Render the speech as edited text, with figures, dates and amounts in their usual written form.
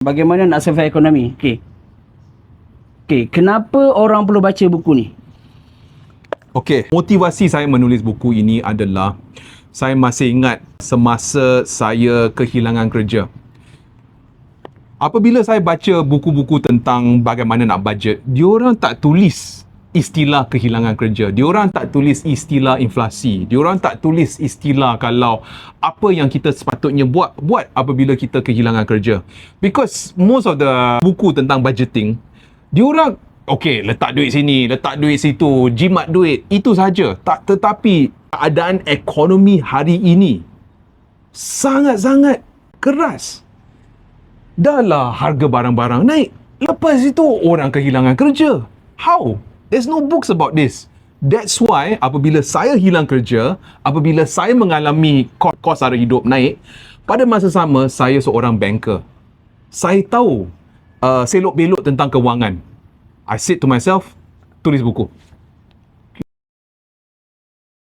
Bagaimana nak survive ekonomi? Okey, kenapa orang perlu baca buku ni? Okey, motivasi saya menulis buku ini adalah saya masih ingat semasa saya kehilangan kerja. Apabila saya baca buku-buku tentang bagaimana nak budget, diorang tak tulis istilah kehilangan kerja. Diorang tak tulis istilah inflasi. Diorang tak tulis istilah kalau apa yang kita sepatutnya buat apabila kita kehilangan kerja. Because most of the buku tentang budgeting, diorang okey, letak duit sini, letak duit situ, jimat duit, itu saja. Tetapi keadaan ekonomi hari ini sangat-sangat keras. Dah lah harga barang-barang naik. Lepas itu orang kehilangan kerja. How? There's no books about this. That's why apabila saya hilang kerja, apabila saya mengalami kos sara hidup naik, pada masa sama saya seorang banker. Saya tahu selok-belok tentang kewangan. I said to myself, tulis buku.